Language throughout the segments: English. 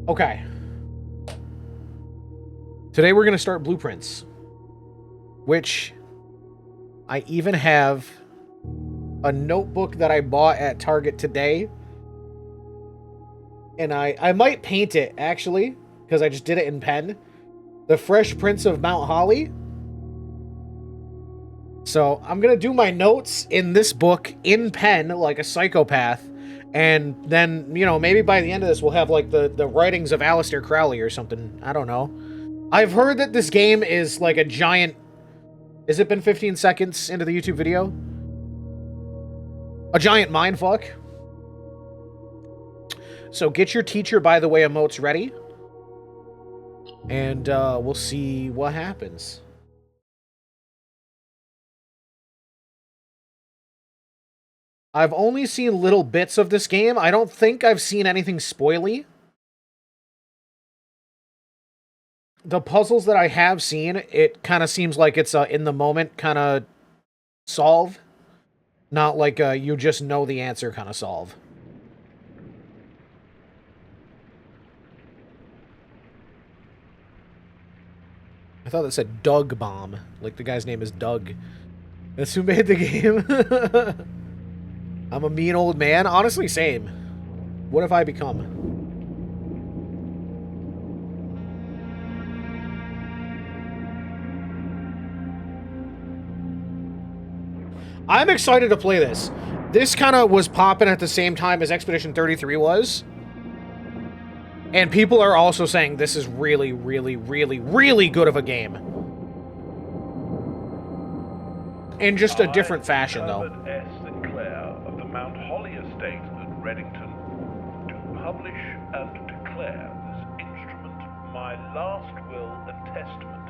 Okay. Today we're going to start blueprints, which I even have a notebook that I bought at Target today. And I might paint it, actually, because I just did it in pen. The Fresh Prince of Mount Holly. So I'm going to do my notes in this book in pen like a psychopath. And then, you know, maybe by the end of this we'll have like the writings of Aleister Crowley or something. I don't know. I've heard that this game is like a giant... Has it been 15 seconds into the YouTube video? A giant mindfuck. So get your teacher by the way emotes ready. And we'll see what happens. I've only seen little bits of this game. I don't think I've seen anything spoily. The puzzles that I have seen, it kind of seems like it's a in-the-moment kind of solve. Not like a you just know the answer kind of solve. I thought that said Doug Bomb. Like the guy's name is Doug. That's who made the game. I'm a mean old man. Honestly, same. What have I become? I'm excited to play this. This kind of was popping at the same time as Expedition 33 was. And people are also saying this is really, really, really, really good of a game. In just a different fashion, though. S. Sinclair of the Mount Holly estate at Reddington do publish and declare this instrument my last will and testament,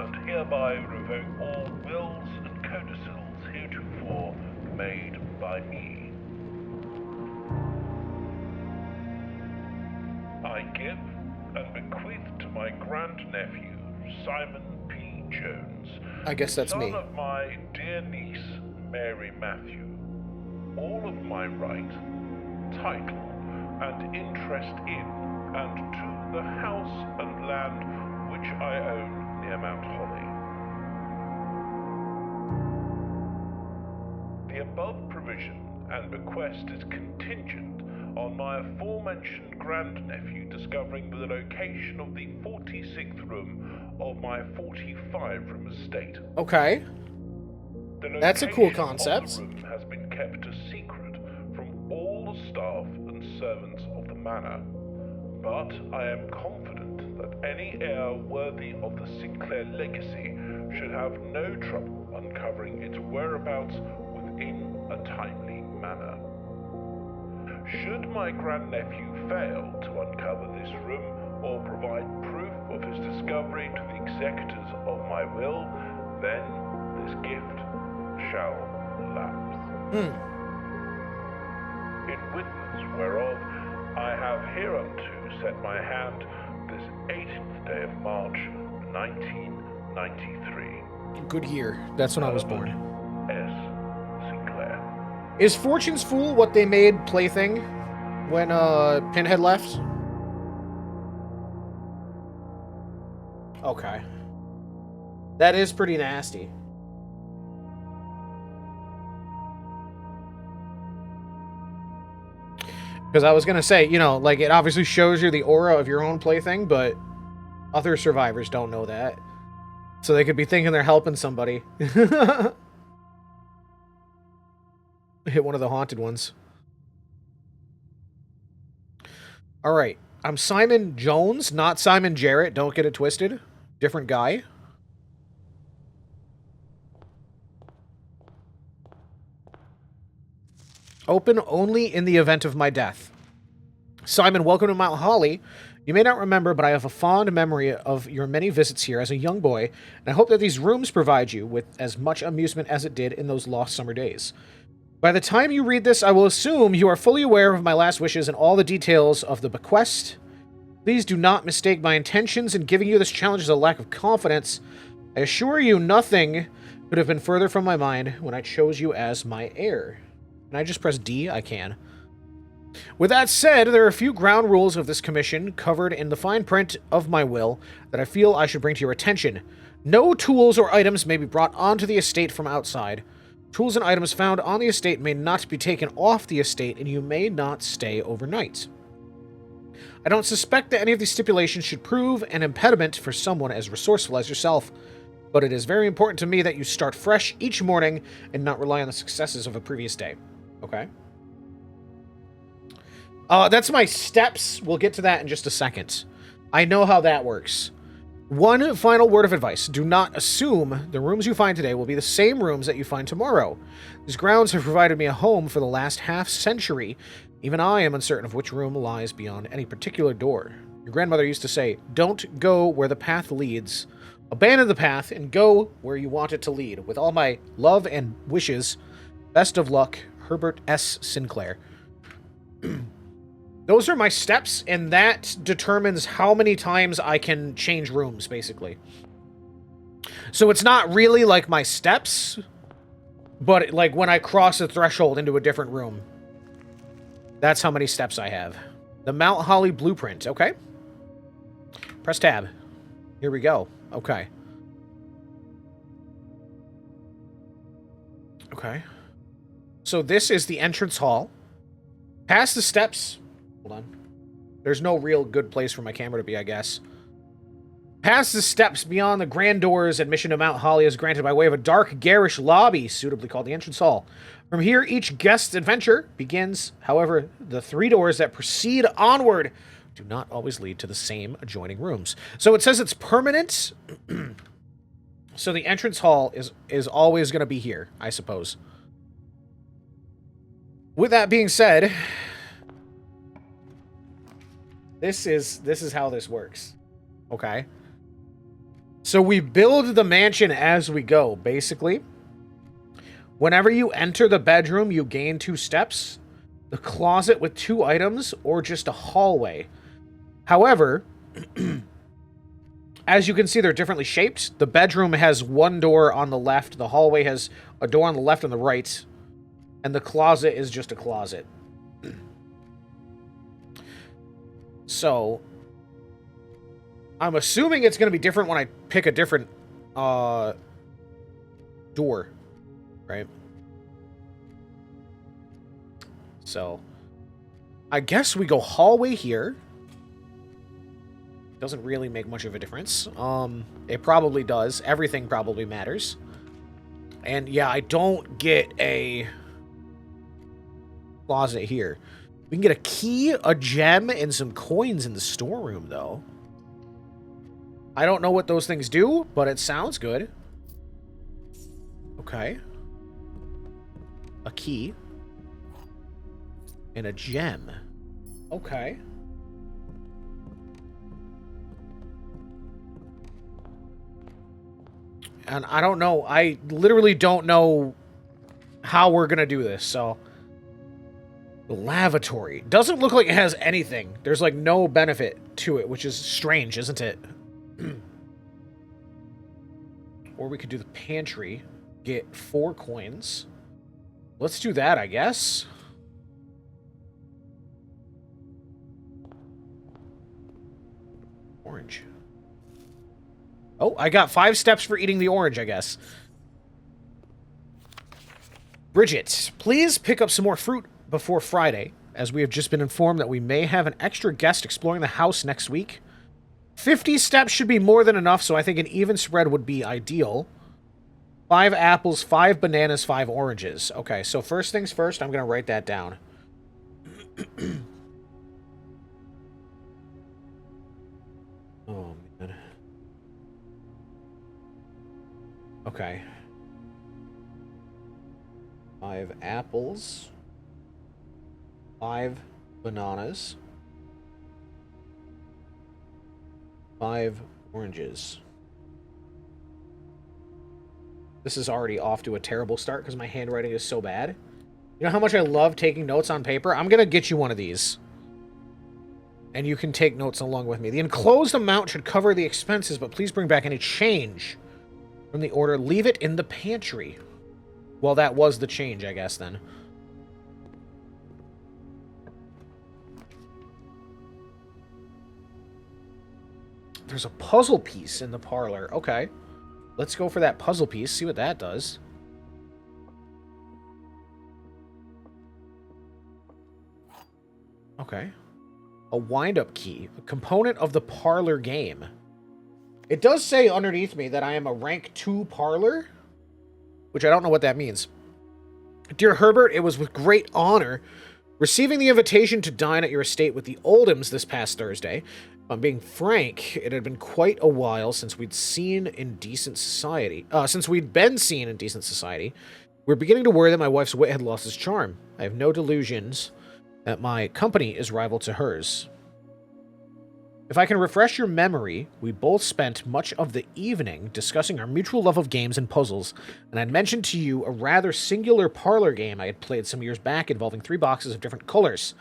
and hereby revoke all wills and codicils heretofore made by me. I give and bequeath to my grandnephew, Simon P. Jones, I guess that's son me. of my dear niece, Mary Matthew, all of my right, title, and interest in and to the house and land which I own near Mount Holly. The above provision and bequest is contingent on my aforementioned grandnephew discovering the location of the 46th room of my 45-room estate. Okay. That's a cool concept. The room has been kept a secret from all the staff and servants of the manor, but I am confident that any heir worthy of the Sinclair legacy should have no trouble uncovering its whereabouts within a timely manner. Should my grandnephew fail to uncover this room or provide proof of his discovery to the executors of my will, then this gift shall lapse. In witness whereof I have hereunto set my hand this 18th day of March, 1993. Good year. That's when I was born. S. Sinclair. Is Fortune's Fool what they made Plaything when Pinhead left? Okay. That is pretty nasty. Because I was going to say, you know, like, it obviously shows you the aura of your own plaything, but other survivors don't know that. So they could be thinking they're helping somebody. Hit one of the haunted ones. Alright. I'm Simon Jones, not Simon Jarrett. Don't get it twisted. Different guy. Open only in the event of my death. Simon, welcome to Mount Holly. You may not remember, but I have a fond memory of your many visits here as a young boy, and I hope that these rooms provide you with as much amusement as it did in those lost summer days. By the time you read this, I will assume you are fully aware of my last wishes and all the details of the bequest. Please do not mistake my intentions in giving you this challenge as a lack of confidence. I assure you nothing could have been further from my mind when I chose you as my heir. Can I just press D? I can. With that said, there are a few ground rules of this commission covered in the fine print of my will that I feel I should bring to your attention. No tools or items may be brought onto the estate from outside. Tools and items found on the estate may not be taken off the estate, and you may not stay overnight. I don't suspect that any of these stipulations should prove an impediment for someone as resourceful as yourself, but it is very important to me that you start fresh each morning and not rely on the successes of a previous day. Okay. That's my steps. We'll get to that in just a second. I know how that works. One final word of advice. Do not assume the rooms you find today will be the same rooms that you find tomorrow. These grounds have provided me a home for the last half-century. Even I am uncertain of which room lies beyond any particular door. Your grandmother used to say, don't go where the path leads. Abandon the path and go where you want it to lead. With all my love and wishes, best of luck, Herbert S. Sinclair. Those are my steps, and that determines how many times I can change rooms, basically. So it's not really like my steps, but like when I cross a threshold into a different room. That's how many steps I have. The Mount Holly Blueprint, okay. Press tab. Here we go. Okay. Okay. So this is the entrance hall. Past the steps... Hold on. There's no real good place for my camera to be, I guess. Past the steps beyond the grand doors, admission to Mount Holly is granted by way of a dark, garish lobby, suitably called the entrance hall. From here, each guest's adventure begins. However, the 3 doors that proceed onward do not always lead to the same adjoining rooms. So it says it's permanent. So the entrance hall is always going to be here, I suppose. With that being said, this is how this works. Okay. So we build the mansion as we go, basically. Whenever you enter the bedroom, you gain 2 steps, the closet with 2 items, or just a hallway. However, as you can see, they're differently shaped. The bedroom has 1 door on the left, the hallway has a door on the left and the right, and the closet is just a closet. So, I'm assuming it's going to be different when I pick a different door, right? So, I guess we go hallway here. Doesn't really make much of a difference. It probably does. Everything probably matters. And yeah, I don't get a closet here. We can get a key, a gem, and some coins in the storeroom, though. I don't know what those things do, but it sounds good. Okay. A key. And a gem. Okay. And I don't know. I literally don't know how we're going to do this, so... The lavatory. Doesn't look like it has anything. There's, like, no benefit to it, which is strange, isn't it? Or we could do the pantry. Get 4 coins. Let's do that, I guess. Orange. Oh, I got 5 steps for eating the orange, I guess. Bridget, please pick up some more fruit before Friday, as we have just been informed that we may have an extra guest exploring the house next week. 50 steps should be more than enough, so I think an even spread would be ideal. 5 apples, 5 bananas, 5 oranges. Okay, so first things first, I'm going to write that down. Oh, man. Okay. 5 apples. 5 bananas. 5 oranges. This is already off to a terrible start because my handwriting is so bad. You know how much I love taking notes on paper? I'm going to get you one of these. And you can take notes along with me. The enclosed amount should cover the expenses, but please bring back any change from the order. Leave it in the pantry. Well, that was the change, I guess, then. There's a puzzle piece in the parlor. Okay. Let's go for that puzzle piece, see what that does. Okay. A wind-up key. A component of the parlor game. It does say underneath me that I am a rank 2 parlor, which I don't know what that means. Dear Herbert, it was with great honor receiving the invitation to dine at your estate with the Oldhams this past Thursday. If I'm being frank, it had been quite a while since we'd been seen in decent society. We're beginning to worry that my wife's wit had lost its charm. I have no delusions that my company is rival to hers. If I can refresh your memory, we both spent much of the evening discussing our mutual love of games and puzzles, and I'd mentioned to you a rather singular parlor game I had played some years back involving 3 boxes of different colors.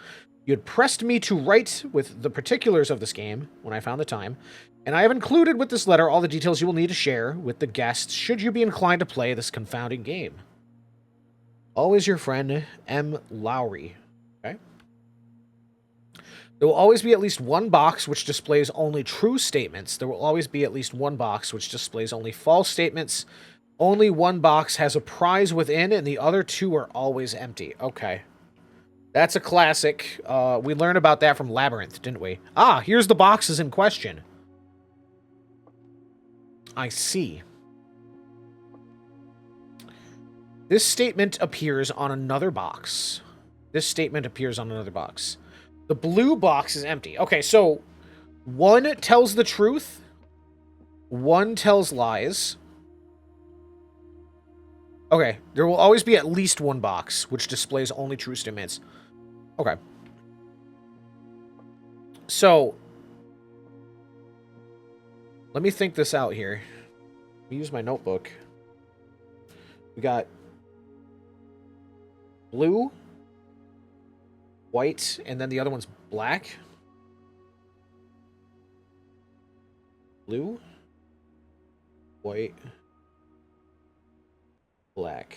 You had pressed me to write with the particulars of this game when I found the time, and I have included with this letter all the details you will need to share with the guests should you be inclined to play this confounding game. Always your friend, M. Lowry. Okay. There will always be at least one box which displays only true statements. There will always be at least one box which displays only false statements. Only one box has a prize within, and the other 2 are always empty. Okay. That's a classic. We learned about that from Labyrinth, didn't we? Ah, here's the boxes in question. I see. This statement appears on another box. This statement appears on another box. The blue box is empty. Okay, so 1 tells the truth. 1 tells lies. Okay, there will always be at least one box, which displays only true statements. Okay. So, let me think this out here. Let me use my notebook. We got blue, white, and then the other one's black. Blue, white, black.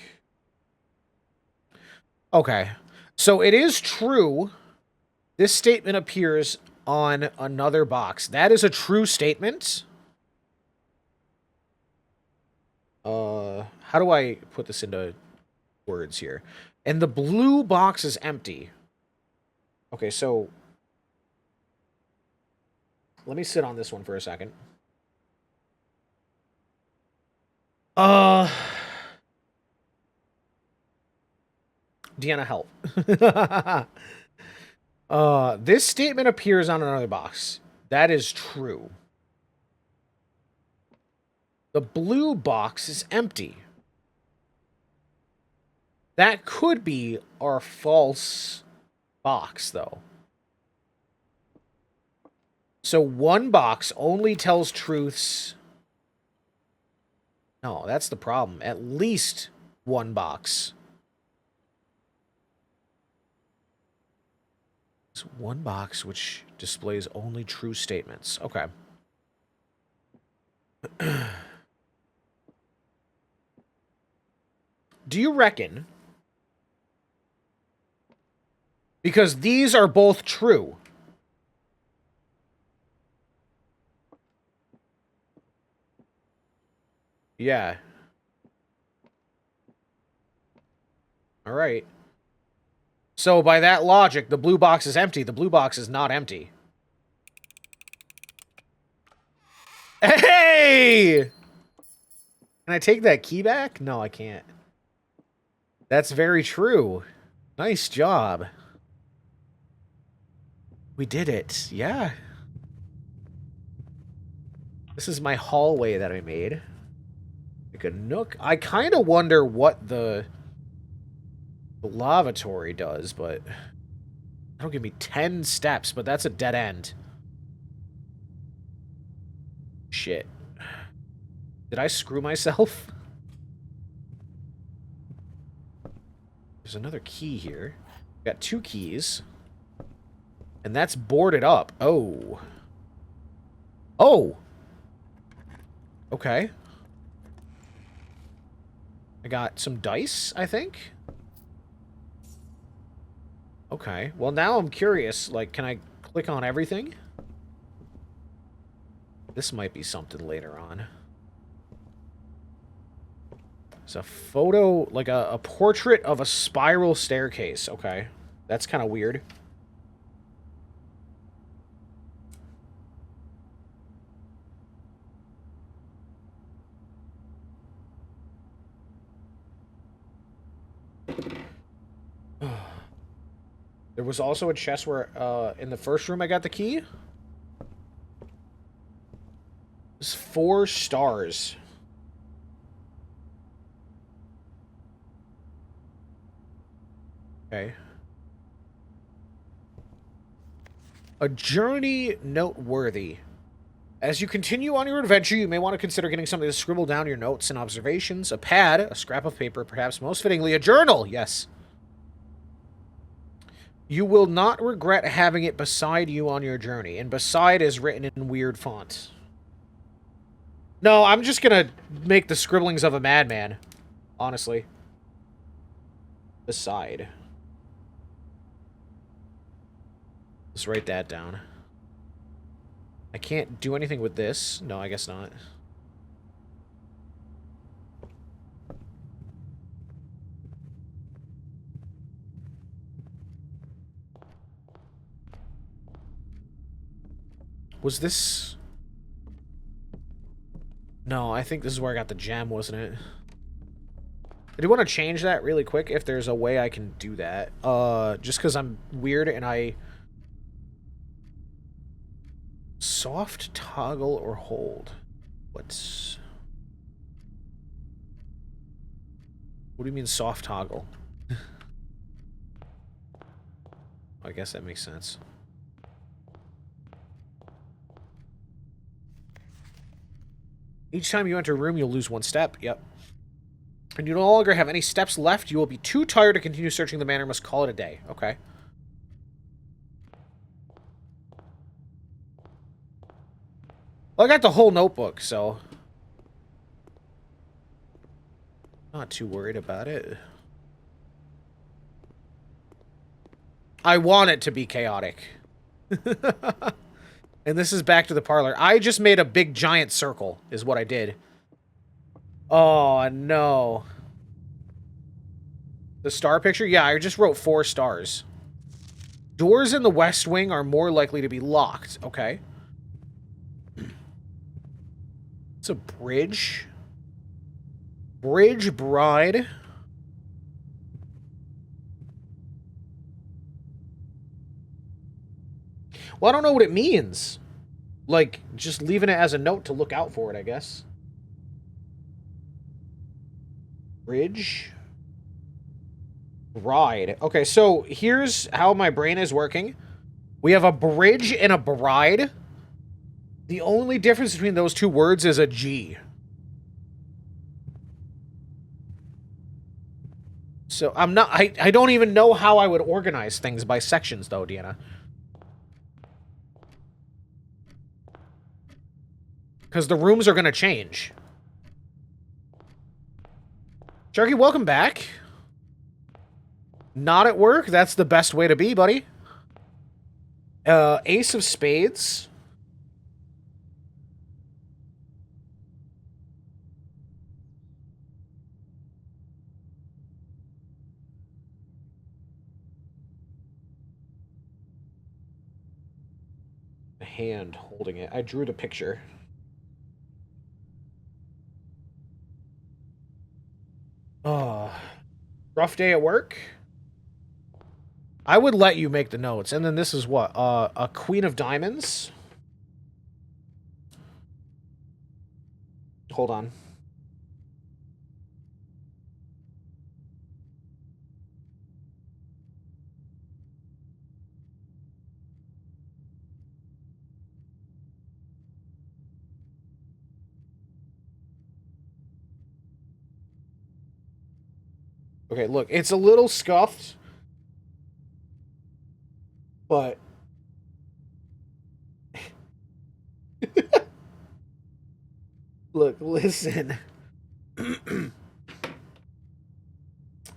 Okay. So it is true. This statement appears on another box. That is a true statement. How do I put this into words here? And the blue box is empty. Okay, so let me sit on this one for a second. Deanna, help. This statement appears on another box. That is true. The blue box is empty. That could be our false box, though. So 1 box only tells truths. No, that's the problem. At least 1 box. It's 1 box which displays only true statements. Okay. Do you reckon? Because these are both true. Yeah. All right. So by that logic, the blue box is empty. The blue box is not empty. Hey! Can I take that key back? No, I can't. That's very true. Nice job. We did it. Yeah. This is my hallway that I made. Like a nook. I kind of wonder what the lavatory does, but that'll give me 10 steps, but that's a dead end. Shit. Did I screw myself? There's another key here. Got 2 keys. And that's boarded up. Oh. Oh! Okay. I got some dice, I think. Okay. Well, now I'm curious. Like, can I click on everything? This might be something later on. It's a photo, like a portrait of a spiral staircase. Okay. That's kind of weird. There was also a chest where, in the first room I got the key. It's 4 stars. Okay. A journey noteworthy. As you continue on your adventure, you may want to consider getting something to scribble down your notes and observations. A pad, a scrap of paper, perhaps most fittingly, a journal. Yes. You will not regret having it beside you on your journey. And beside is written in weird font. No, I'm just gonna make the scribblings of a madman. Honestly. Beside. Let's write that down. I can't do anything with this. No, I guess not. Was this... No, I think this is where I got the gem, wasn't it? I do want to change that really quick if there's a way I can do that. Just because I'm weird and I... Soft toggle or hold? What's... What do you mean soft toggle? I guess that makes sense. Each time you enter a room, you'll lose 1 step. Yep. And you no longer have any steps left. You will be too tired to continue searching the manor and must call it a day. Okay. Well, I got the whole notebook, so... Not too worried about it. I want it to be chaotic. And this is back to the parlor. I just made a big giant circle, is what I did. Oh, no. The star picture? Yeah, I just wrote 4 stars. Doors in the west wing are more likely to be locked. Okay. It's a bridge. Bridge bride. Well, I don't know what it means. Like, just leaving it as a note to look out for it, I guess. Bridge. Bride. Okay, so here's how my brain is working. We have a bridge and a bride. The only difference between those 2 words is a G. So I'm not... I don't even know how I would organize things by sections, though, Deanna. Because the rooms are going to change. Sharky, welcome back. Not at work? That's the best way to be, buddy. Ace of Spades. A hand holding it. I drew the picture. Oh, rough day at work? I would let you make the notes. And then this is what? A Queen of Diamonds? Hold on. Okay, look, it's a little scuffed, but look, listen.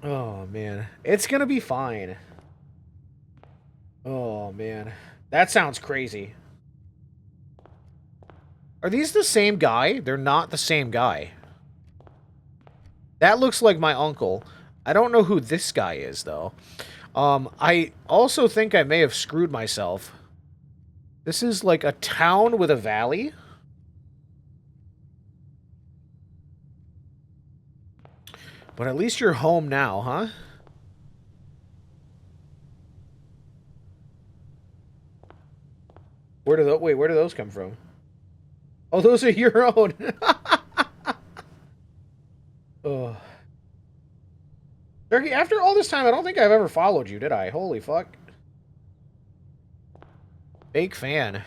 Oh, man. It's gonna be fine. Oh, man. That sounds crazy. Are these the same guy? They're not the same guy. That looks like my uncle. I don't know who this guy is, though. I also think I may have screwed myself. This is like a town with a valley. But at least you're home now, huh? Where do those come from? Oh, those are your own. Oh. Turkey, after all this time, I don't think I've ever followed you, did I? Holy fuck. Fake fan.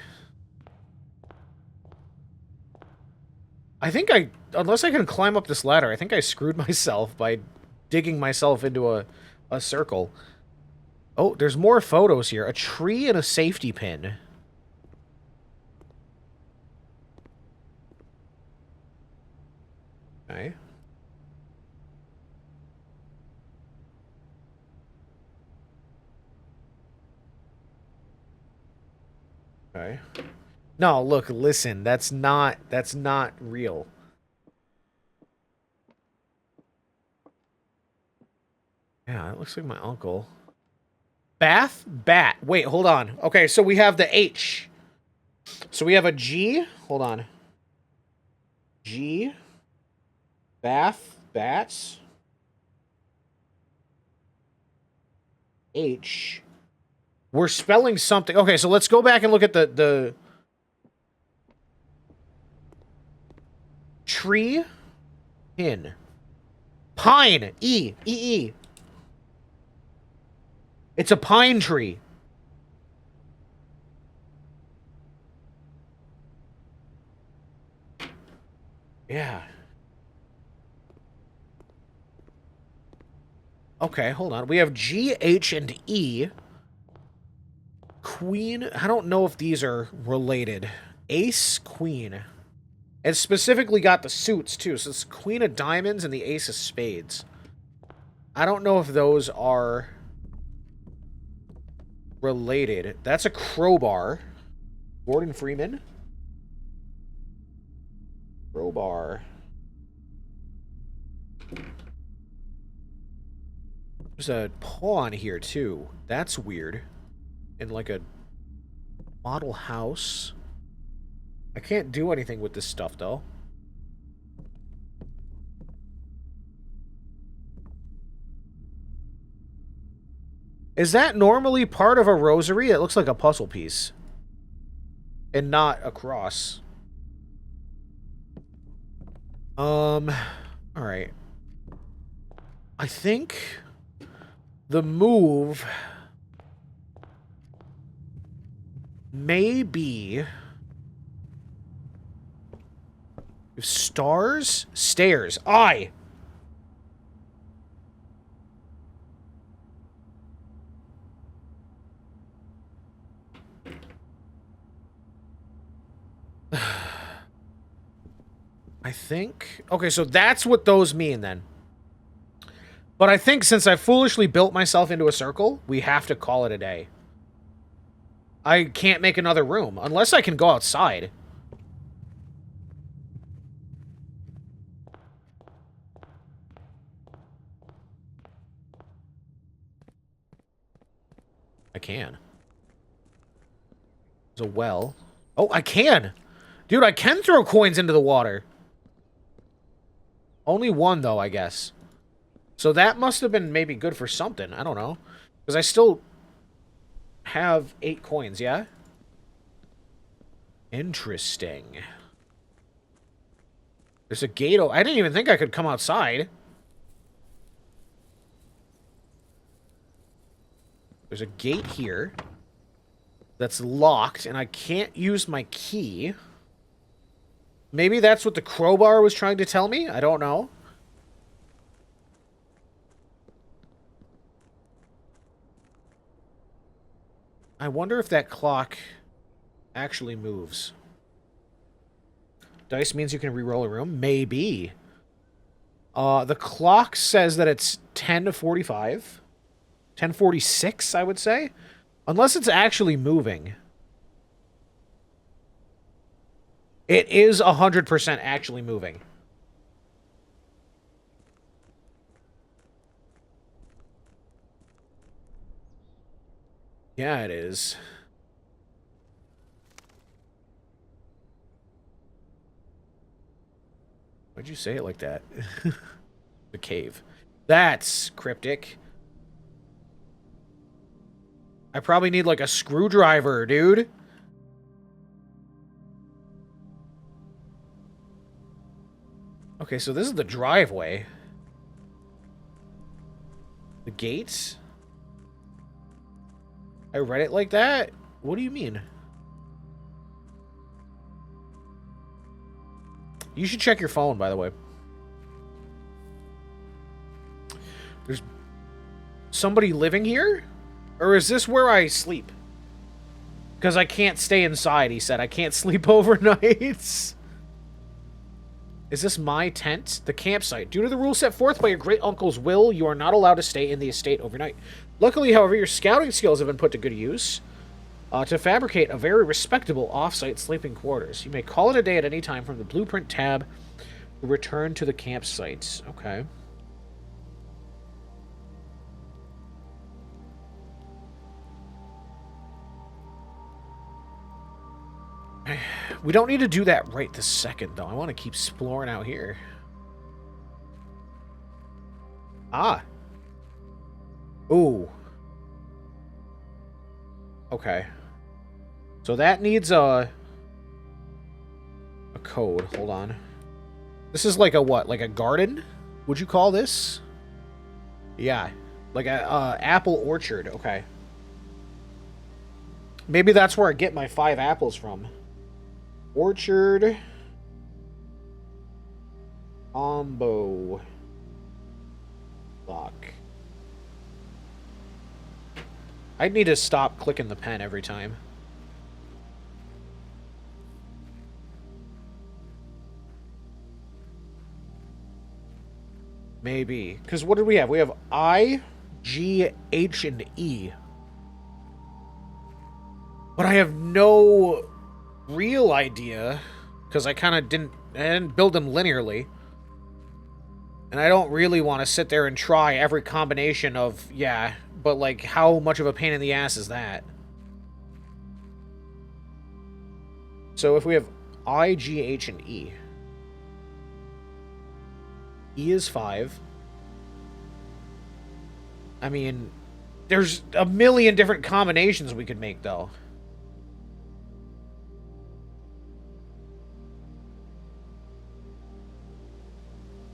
I think unless I can climb up this ladder, I think I screwed myself by digging myself into a circle. Oh, there's more photos here. A tree and a safety pin. Okay. Okay. No, look, listen. That's not real. Yeah, it looks like my uncle. Bath? Bat. Wait, hold on. Okay, so we have the H. So we have a G. Hold on. G. Bath. Bats. H. We're spelling something. Okay, so let's go back and look at the tree. Pin. Pine. E. E. It's a pine tree. Yeah. Okay, hold on. We have G, H, and E. Queen. I don't know if these are related. Ace, Queen. And specifically got the suits, too. So it's Queen of Diamonds and the Ace of Spades. I don't know if those are related. That's a crowbar. Gordon Freeman. Crowbar. There's a pawn here, too. That's weird. In, like, a model house. I can't do anything with this stuff, though. Is that normally part of a rosary? It looks like a puzzle piece. And not a cross. Alright. I think the move may be stars? Stairs. I. I think... Okay, so that's what those mean, then. But I think since I foolishly built myself into a circle, we have to call it a day. I can't make another room, unless I can go outside. I can. There's a well. Oh, I can! Dude, I can throw coins into the water. Only one, though, I guess. So that must have been maybe good for something. I don't know. Because I still have 8 coins, yeah? Interesting. There's a gate. I didn't even think I could come outside. There's a gate here that's locked, and I can't use my key. Maybe that's what the crowbar was trying to tell me? I don't know. I wonder if that clock actually moves. Dice means you can re-roll a room? Maybe. The clock says that it's 10:45. 10:46, I would say. Unless it's actually moving. It is 100% actually moving. Yeah, it is. Why'd you say it like that? The cave. That's cryptic. I probably need, like, a screwdriver, dude. Okay, so this is the driveway. The gates? I read it like that? What do you mean? You should check your phone, by the way. There's somebody living here? Or is this where I sleep? Because I can't stay inside, he said. I can't sleep overnights. Is this my tent? The campsite. Due to the rules set forth by your great uncle's will, you are not allowed to stay in the estate overnight. Luckily, however, your scouting skills have been put to good use to fabricate a very respectable off-site sleeping quarters. You may call it a day at any time from the blueprint tab to return to the campsite. Okay. We don't need to do that right this second, though. I want to keep exploring out here. Ah. Ooh. Okay. So that needs a code. Hold on. This is like a what? Like a garden? Would you call this? Yeah. Like a apple orchard. Okay. Maybe that's where I get my 5 apples from. Orchard. Combo. Lock. I'd need to stop clicking the pen every time. Maybe. Because what did we have? We have I, G, H, and E. But I have no real idea, because I kind of didn't build them linearly. And I don't really want to sit there and try every combination of, yeah, but like, how much of a pain in the ass is that? So if we have I, G, H, and E. E is 5. I mean, there's a million different combinations we could make, though.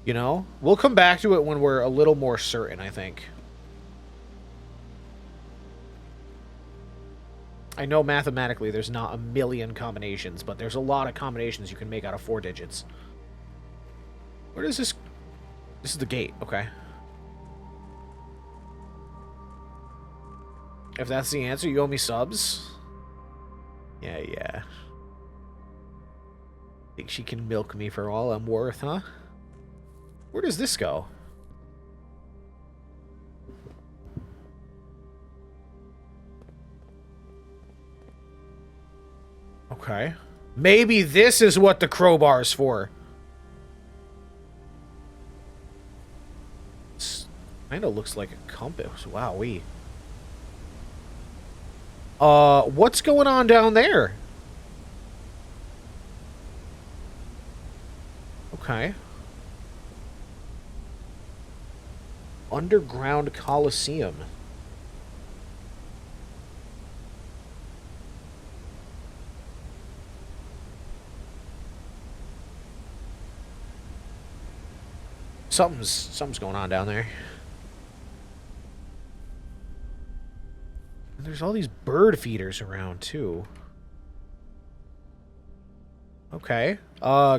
You know? We'll come back to it when we're a little more certain, I think. I know mathematically there's not a million combinations, but there's a lot of combinations you can make out of 4 digits. Where does this... This is the gate, okay. If that's the answer, you owe me subs? Yeah. Think she can milk me for all I'm worth, huh? Where does this go? Okay. Maybe this is what the crowbar's for. This kind of looks like a compass. Wowee. What's going on down there? Okay. Underground Coliseum. Something's going on down there. And there's all these bird feeders around too. Okay.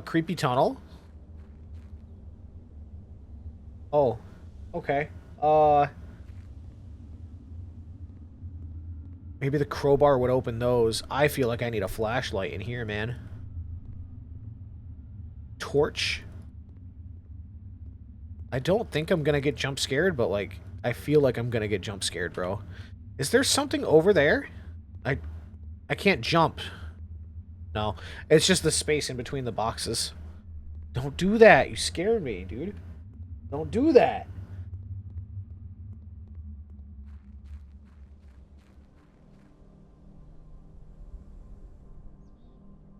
Creepy tunnel. Oh. Okay. Maybe the crowbar would open those. I feel like I need a flashlight in here, man. Torch. I don't think I'm gonna get jump scared, but like, I feel like I'm gonna get jump scared, bro. Is there something over there? I can't jump. No. It's just the space in between the boxes. Don't do that. You scared me, dude. Don't do that.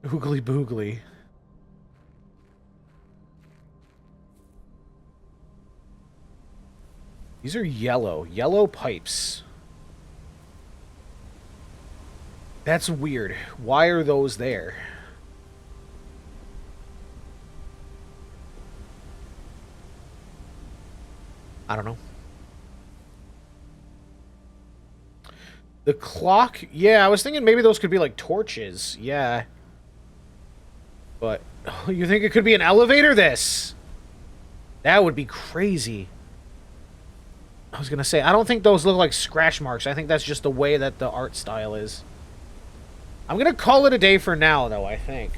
Oogly boogly. These are yellow. Yellow pipes. That's weird. Why are those there? I don't know. The clock? Yeah, I was thinking maybe those could be like torches. Yeah. But, oh, you think it could be an elevator? This? That would be crazy. I was gonna say, I don't think those look like scratch marks. I think that's just the way that the art style is. I'm gonna call it a day for now, though, I think.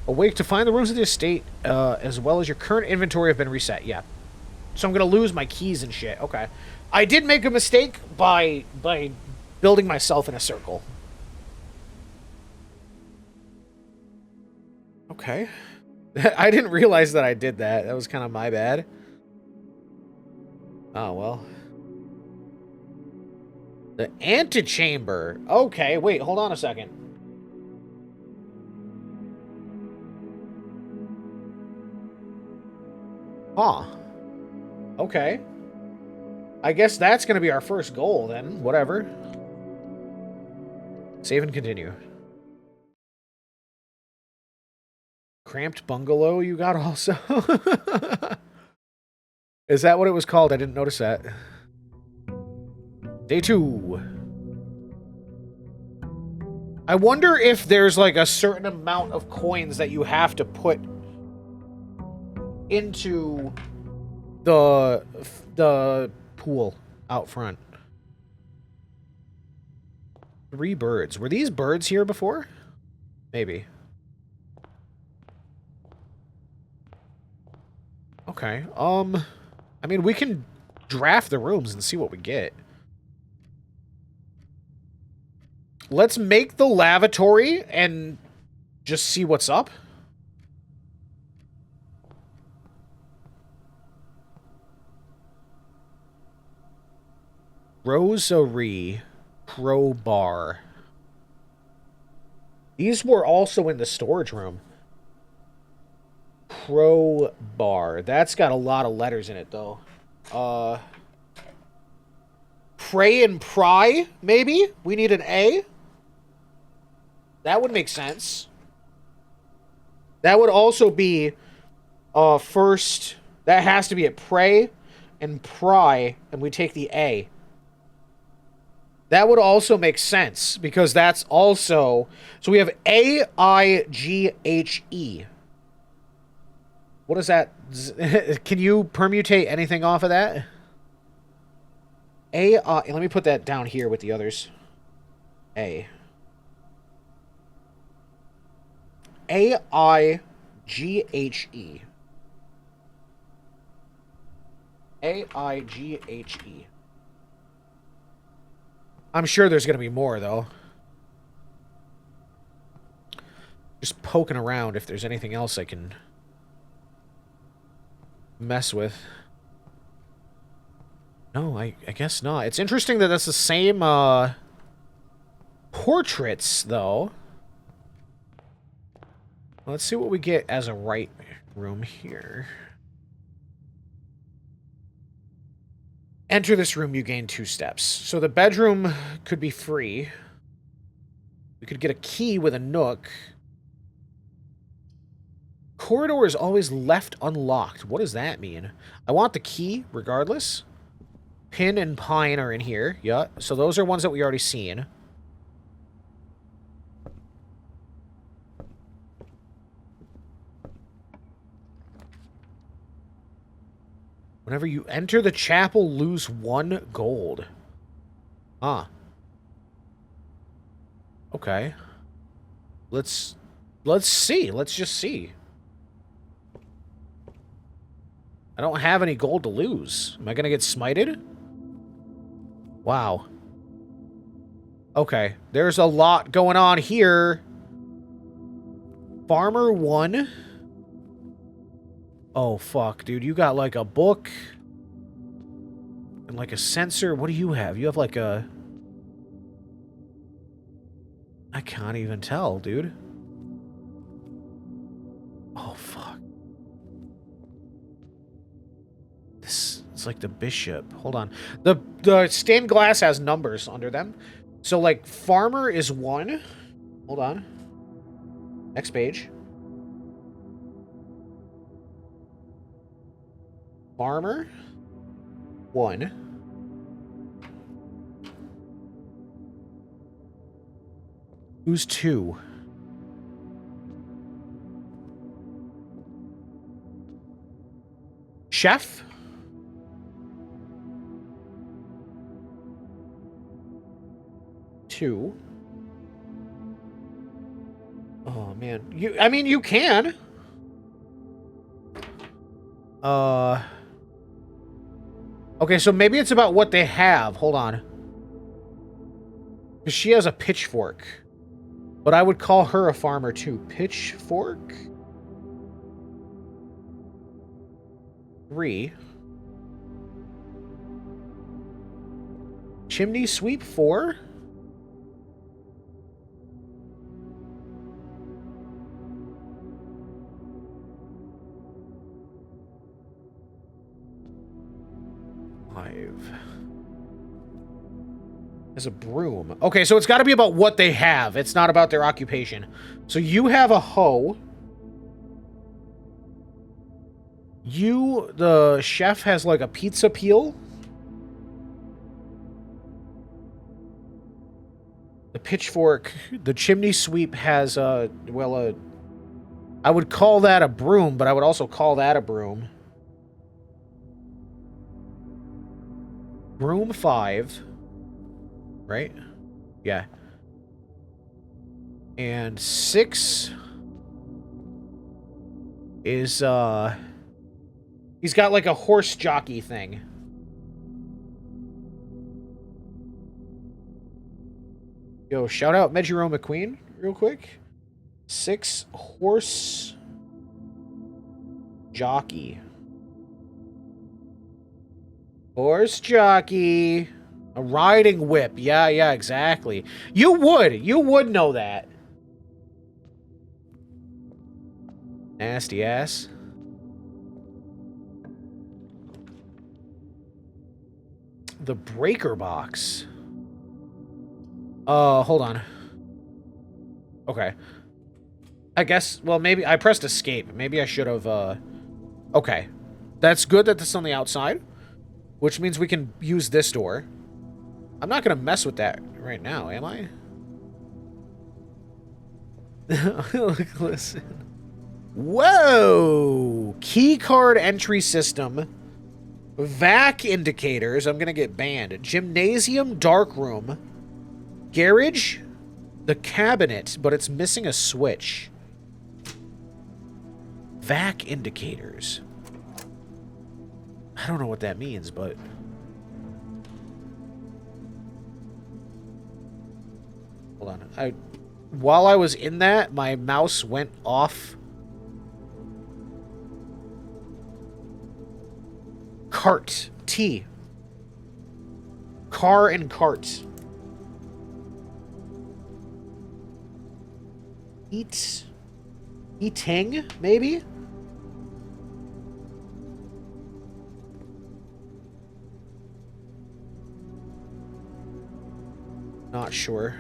Awake to find the rooms of the estate, as well as your current inventory have been reset. Yeah. So I'm gonna lose my keys and shit. Okay. I did make a mistake by building myself in a circle. Okay. I didn't realize that I did that. That was kind of my bad. Oh, well. The antechamber. Okay, wait, hold on a second. Huh. Okay. I guess that's going to be our first goal, then. Whatever. Save and continue. Cramped bungalow you got also? Is that what it was called? I didn't notice that. Day 2. I wonder if there's like a certain amount of coins that you have to put into the pool out front. 3 birds. Were these birds here before? Maybe. Okay. I mean, we can draft the rooms and see what we get. Let's make the lavatory and just see what's up. Rosary crowbar. These were also in the storage room. Crowbar. That's got a lot of letters in it, though. Pray and pry, maybe? We need an A? That would make sense. That would also be, first... That has to be a pray and pry, and we take the A. That would also make sense, because that's also... So we have A-I-G-H-E. What is that? Can you permutate anything off of that? Let me put that down here with the others. A. A-I-G-H-E. A-I-G-H-E. I'm sure there's going to be more, though. Just poking around if there's anything else I can mess with. No, I guess not. It's interesting that that's the same, portraits, though. Let's see what we get as a right room here. Enter this room, you gain 2 steps. So the bedroom could be free. We could get a key with a nook. Corridor is always left unlocked. What does that mean? I want the key, regardless. Pin and pine are in here. Yeah, so those are ones that we already seen. Whenever you enter the chapel, lose 1 gold. Ah. Okay. Let's see. Let's just see. I don't have any gold to lose. Am I gonna get smited? Wow. Okay, there's a lot going on here. Farmer 1. Oh, fuck, dude. You got, like, a book. And, like, a sensor. What do you have? You have, like, a... I can't even tell, dude. Oh, fuck. This is like the bishop. Hold on. The stained glass has numbers under them. So, like, farmer is 1. Hold on. Next page. Farmer 1. Who's 2? Chef? Two. Oh man. I mean you can. Okay, so maybe it's about what they have. Hold on. Because she has a pitchfork. But I would call her a farmer too. Pitchfork? 3. Chimney sweep 4. As a broom. Okay, so it's got to be about what they have. It's not about their occupation. So you have a hoe. The chef has like a pizza peel. The pitchfork, the chimney sweep has I would call that a broom, but I would also call that a broom. Broom 5. Right? Yeah. And 6 is, he's got like a horse jockey thing. Yo, shout out Mejiro McQueen real quick. 6 horse jockey. Horse jockey. A riding whip. Yeah, exactly. You would know that. Nasty ass. The breaker box. Hold on. Okay. I guess, well, maybe I pressed escape. Maybe I should have, okay. That's good that that's on the outside, which means we can use this door. I'm not going to mess with that right now, am I? Look, listen. Whoa! Key card entry system. Vac indicators. I'm going to get banned. Gymnasium, dark room. Garage. The cabinet, but it's missing a switch. Vac indicators. I don't know what that means, but... Hold on. While I was in that, my mouse went off. Cart. T. Car and cart. Eating, maybe? Not sure.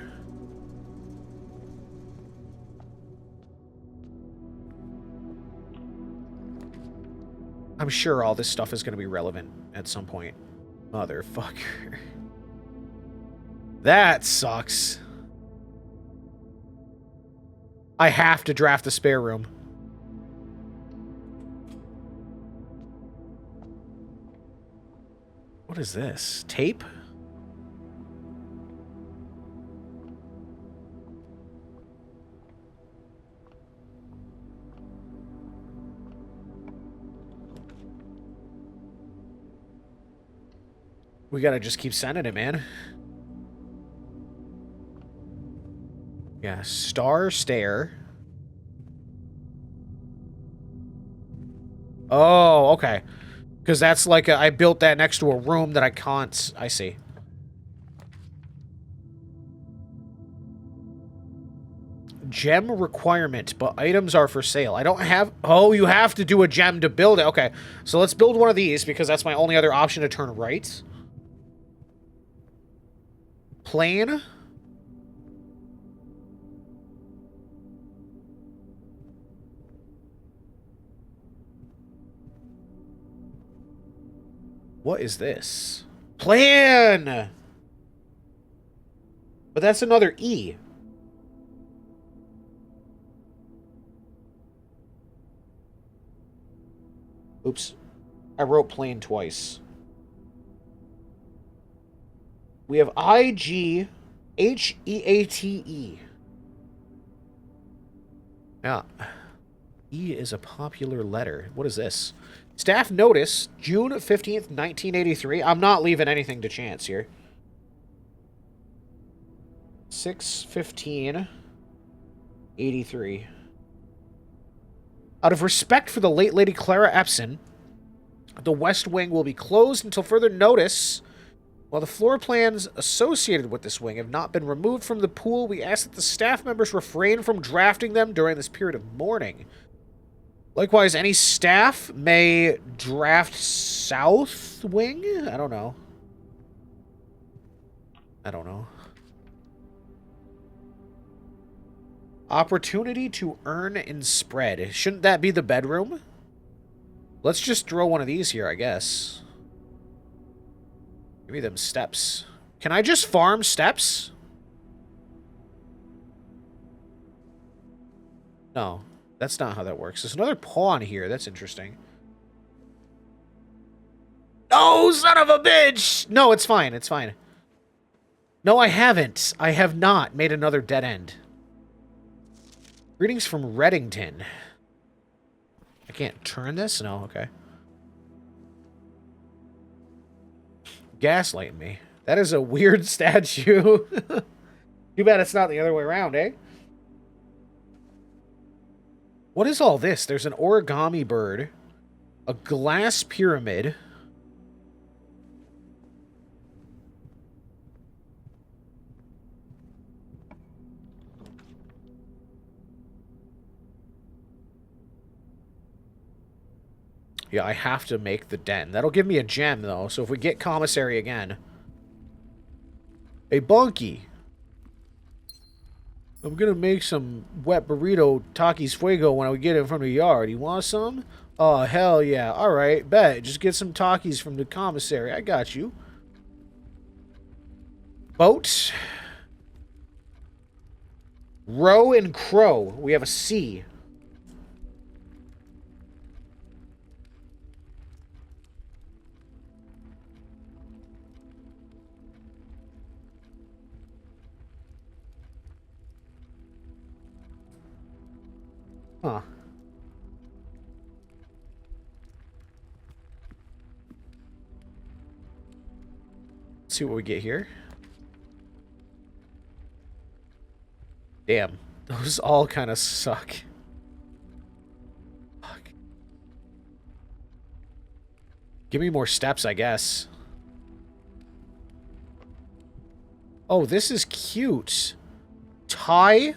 I'm sure all this stuff is going to be relevant at some point. Motherfucker. That sucks. I have to draft the spare room. What is this? Tape? We gotta just keep sending it, man. Yeah, star stair. Oh, okay. Because that's like I built that next to a room that I can't... I see. Gem requirement, but items are for sale. I don't have... Oh, you have to do a gem to build it. Okay, so let's build one of these because that's my only other option to turn right. Plane. What is this? Plan! But that's another E. Oops. I wrote plane twice. We have IGHEATE. Yeah. E is a popular letter. What is this? Staff notice, June 15th, 1983. I'm not leaving anything to chance here. 6/15/83. Out of respect for the late Lady Clara Epson, the West Wing will be closed until further notice. While the floor plans associated with this wing have not been removed from the pool, we ask that the staff members refrain from drafting them during this period of mourning. Likewise, any staff may draft South Wing? I don't know. Opportunity to earn and spread. Shouldn't that be the bedroom? Let's just throw one of these here, I guess. Give me them steps. Can I just farm steps? No, that's not how that works. There's another pawn here. That's interesting. Oh, son of a bitch! No, it's fine. It's fine. No, I haven't. I have not made another dead end. Greetings from Reddington. I can't turn this? No, okay. Gaslighting me. That is a weird statue. Too bad it's not the other way around, eh? What is all this? There's an origami bird. A glass pyramid. Yeah, I have to make the den. That'll give me a gem, though, so if we get commissary again... Hey, Bunky! I'm gonna make some wet burrito Takis Fuego when I get in from the yard. You want some? Oh, hell yeah. Alright, bet. Just get some Takis from the commissary. I got you. Boat. Row and crow. We have a C. Huh. Let's see what we get here. Damn. Those all kind of suck. Fuck. Give me more steps, I guess. Oh, this is cute. Tie?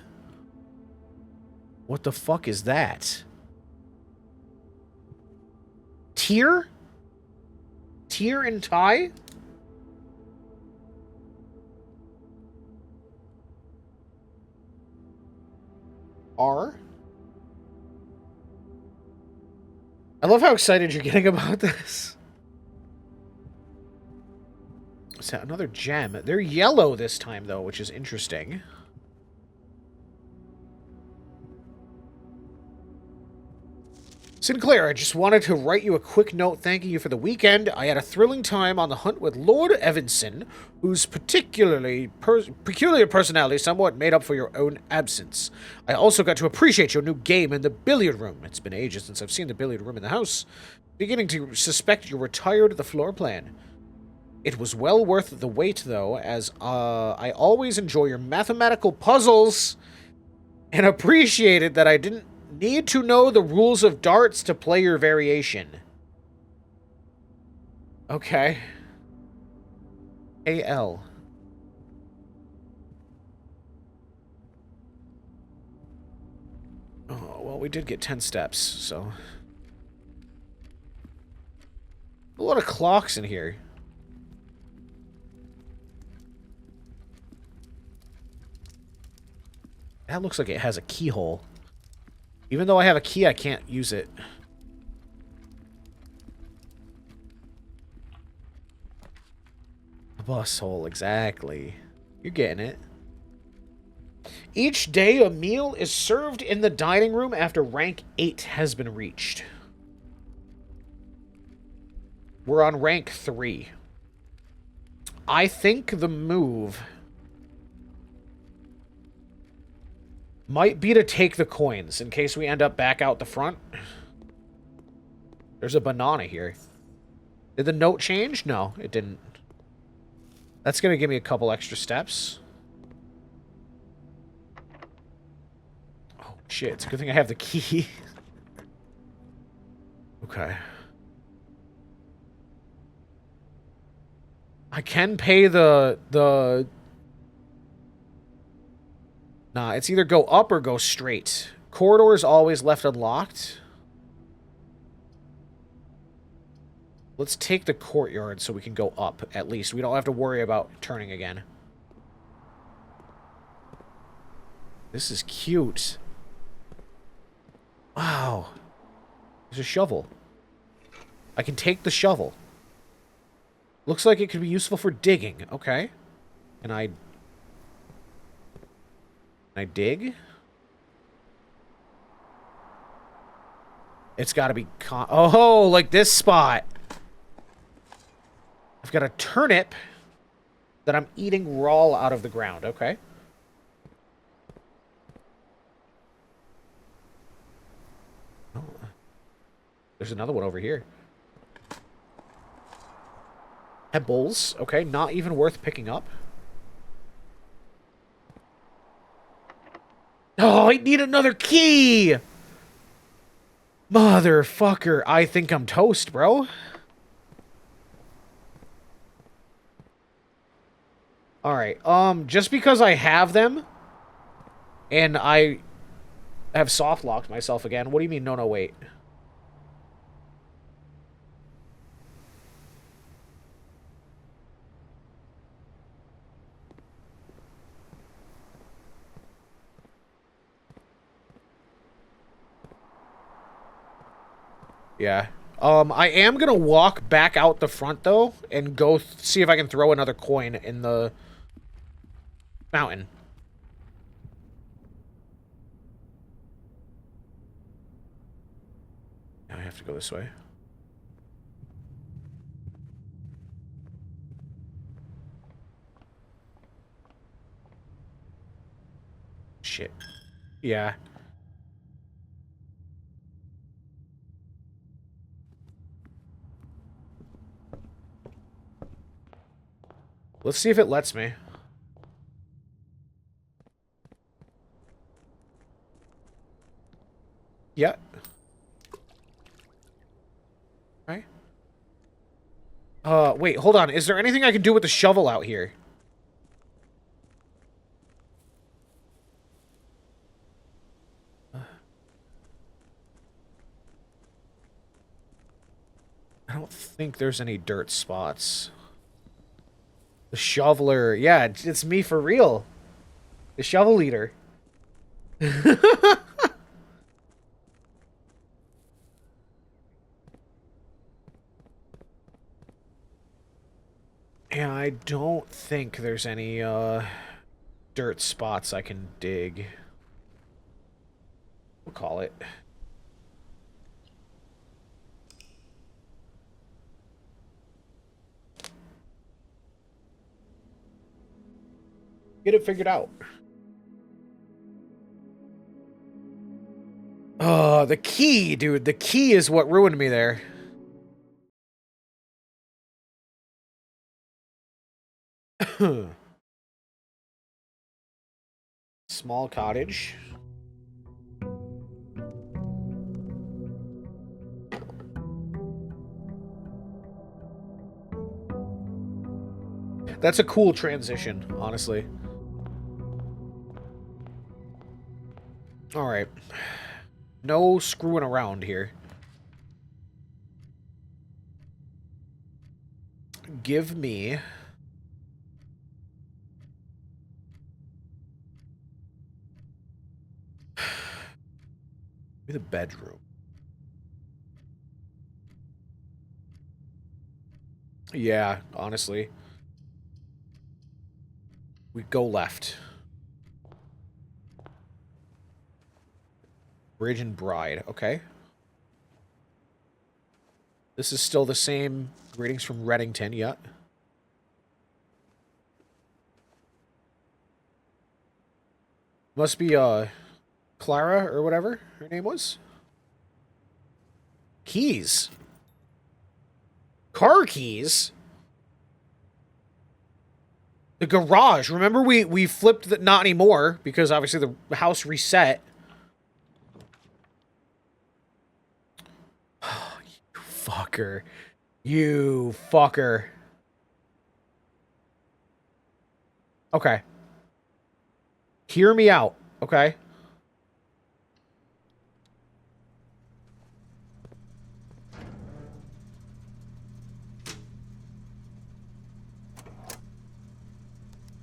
What the fuck is that? Tier? Tier and tie? R? I love how excited you're getting about this. Is that another gem? They're yellow this time, though, which is interesting. Sinclair, I just wanted to write you a quick note thanking you for the weekend. I had a thrilling time on the hunt with Lord Evanson, whose peculiar personality somewhat made up for your own absence. I also got to appreciate your new game in the billiard room. It's been ages since I've seen the billiard room in the house. Beginning to suspect you retired the floor plan. It was well worth the wait, though, as I always enjoy your mathematical puzzles and appreciated that I didn't need to know the rules of darts to play your variation. Okay. AL. Oh, well, we did get 10 steps, so... A lot of clocks in here. That looks like it has a keyhole. Even though I have a key, I can't use it. A bus hole, exactly. You're getting it. Each day, a meal is served in the dining room after rank 8 has been reached. We're on rank 3. I think the move might be to take the coins in case we end up back out the front. There's a banana here. Did the note change? No, it didn't. That's going to give me a couple extra steps. Oh, shit. It's a good thing I have the key. Okay. I can pay the... Nah, it's either go up or go straight. Corridor is always left unlocked. Let's take the courtyard so we can go up, at least. We don't have to worry about turning again. This is cute. Wow. There's a shovel. I can take the shovel. Looks like it could be useful for digging. Okay. Can I dig? It's got to be... Oh, like this spot. I've got a turnip that I'm eating raw out of the ground. Okay. Oh. There's another one over here. Pebbles. Okay, not even worth picking up. Oh, I need another key! Motherfucker, I think I'm toast, bro. Alright, just because I have them, and I have soft-locked myself again. What do you mean, no, wait? Yeah. I am gonna walk back out the front, though, and go see if I can throw another coin in the mountain. Now I have to go this way. Shit. Yeah. Let's see if it lets me. Yeah. Okay. Wait, hold on. Is there anything I can do with the shovel out here? I don't think there's any dirt spots. The shoveler. Yeah, it's me for real. The shovel leader. Yeah, I don't think there's any, dirt spots I can dig. We'll call it. Get it figured out. The key, dude. The key is what ruined me there. Small cottage. That's a cool transition, honestly. Alright. No screwing around here. Give me... the bedroom. Yeah, honestly. We go left. Bridge and Bride. Okay. This is still the same greetings from Reddington, yeah. Must be, Clara or whatever her name was. Keys. Car keys? The garage. Remember we flipped the... Not anymore, because obviously the house reset. You fucker. You fucker. Okay. Hear me out, okay?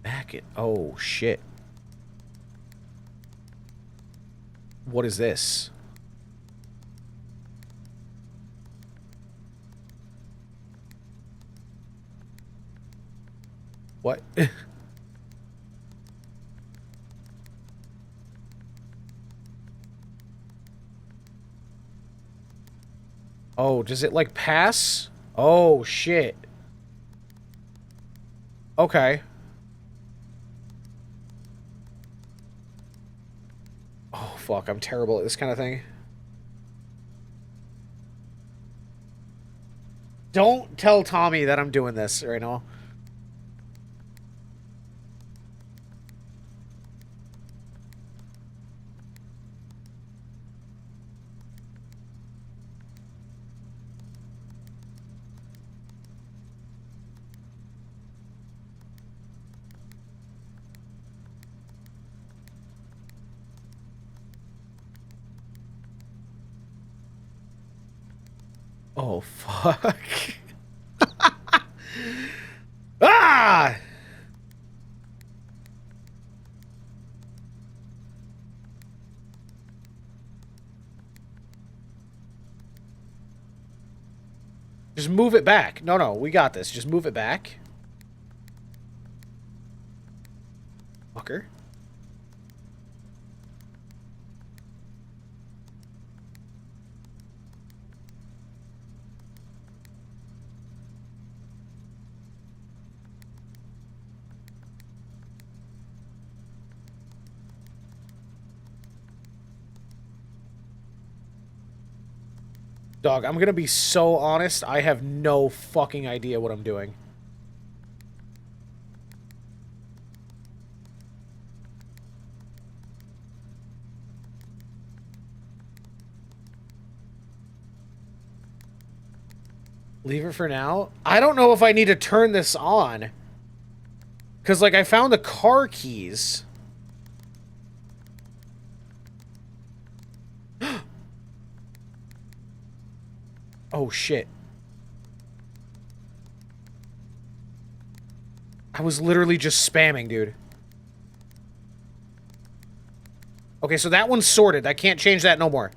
Back it. Oh, shit. What is this? What? Oh, does it, like, pass? Oh, shit. Okay. Oh, fuck, I'm terrible at this kind of thing. Don't tell Tommy that I'm doing this right now. Oh, fuck. Ah! Just move it back. No, no, we got this. Just move it back. Fucker. Dog, I'm gonna be so honest, I have no fucking idea what I'm doing. Leave it for now? I don't know if I need to turn this on. Because, like, I found the car keys. Oh, shit. I was literally just spamming, dude. Okay, so that one's sorted. I can't change that no more.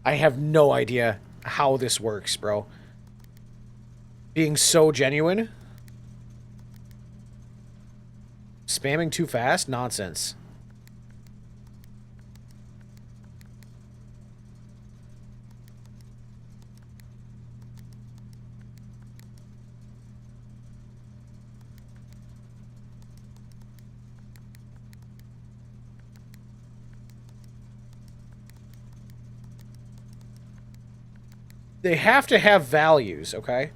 I have no idea how this works, bro. Being so genuine. Spamming too fast? Nonsense. They have to have values, okay?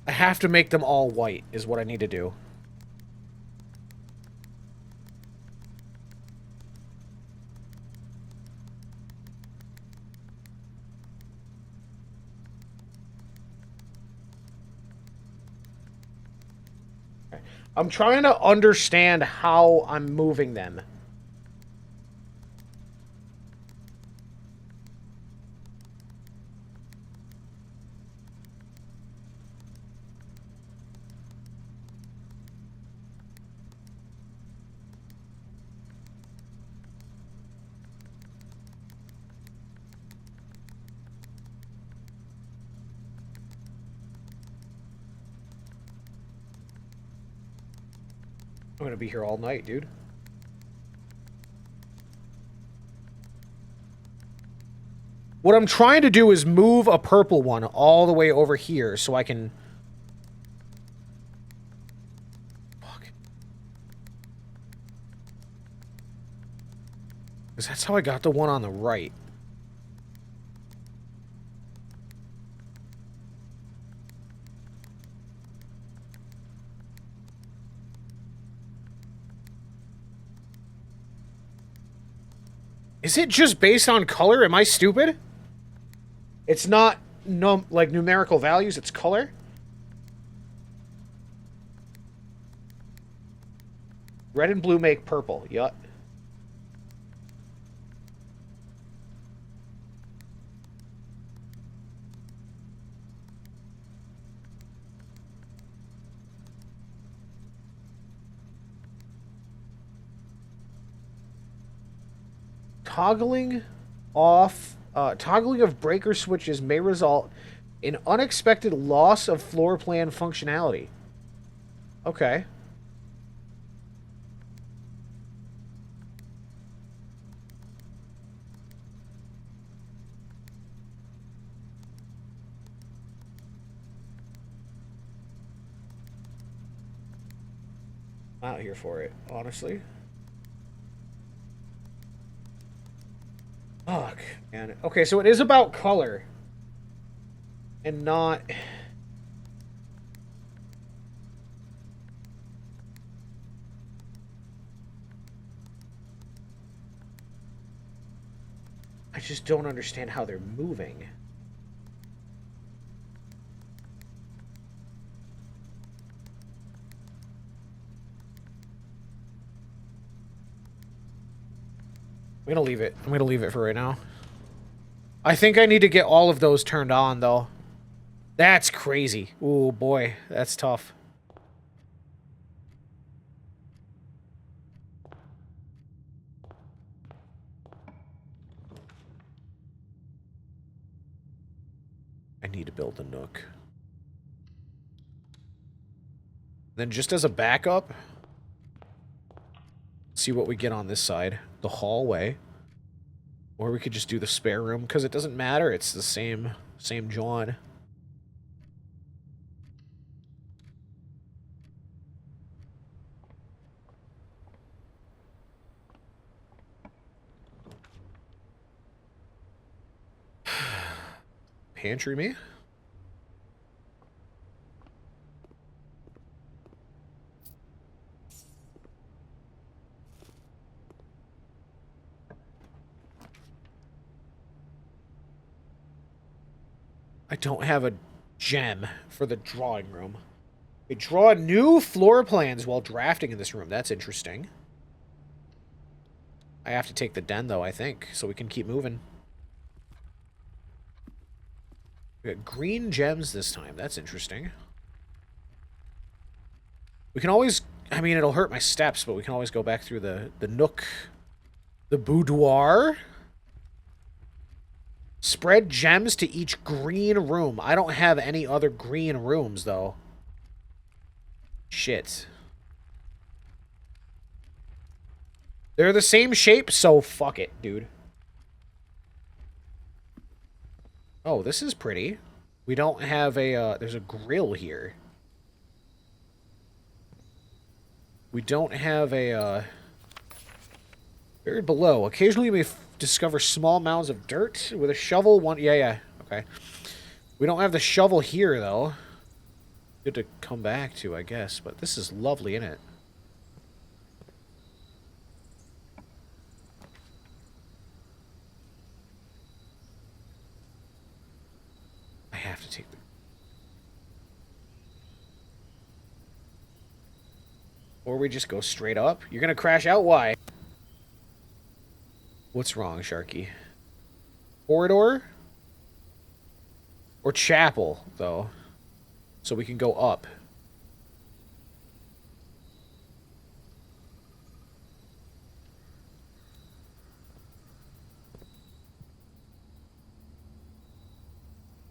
I have to make them all white, is what I need to do. I'm trying to understand how I'm moving them. I'm gonna be here all night, dude. What I'm trying to do is move a purple one all the way over here so I can... Fuck. Because that's how I got the one on the right. Is it just based on color? Am I stupid? It's not like numerical values, it's color? Red and blue make purple. Yup. Toggling of breaker switches may result in unexpected loss of floor plan functionality. Okay. I'm out here for it, honestly. Fuck, man. Okay, so it is about color. And not... I just don't understand how they're moving. I'm gonna leave it. I'm gonna leave it for right now. I think I need to get all of those turned on, though. That's crazy. Ooh, boy. That's tough. I need to build a nook. Then just as a backup, see what we get on this side. The hallway. Or we could just do the spare room, because it doesn't matter. It's the same John. Pantry me? I don't have a gem for the drawing room. We draw new floor plans while drafting in this room. That's interesting. I have to take the den, though, I think, so we can keep moving. We got green gems this time. That's interesting. We can always... I mean, it'll hurt my steps, but we can always go back through the nook. The boudoir. Spread gems to each green room. I don't have any other green rooms, though. Shit. They're the same shape, so fuck it, dude. Oh, this is pretty. We don't have a, there's a grill here. We don't have a, buried below. Occasionally you may discover small mounds of dirt with a shovel. Yeah, okay. We don't have the shovel here, though. Good to come back to, I guess. But this is lovely, isn't it? I have to take the... Or we just go straight up. You're gonna crash out? Why? What's wrong, Sharky? Corridor? Or chapel, though. So we can go up.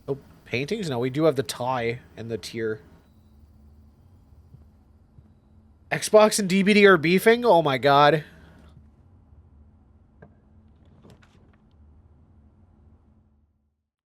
Oh, paintings? No, we do have the tie and the tier. Xbox and DBD are beefing? Oh my god.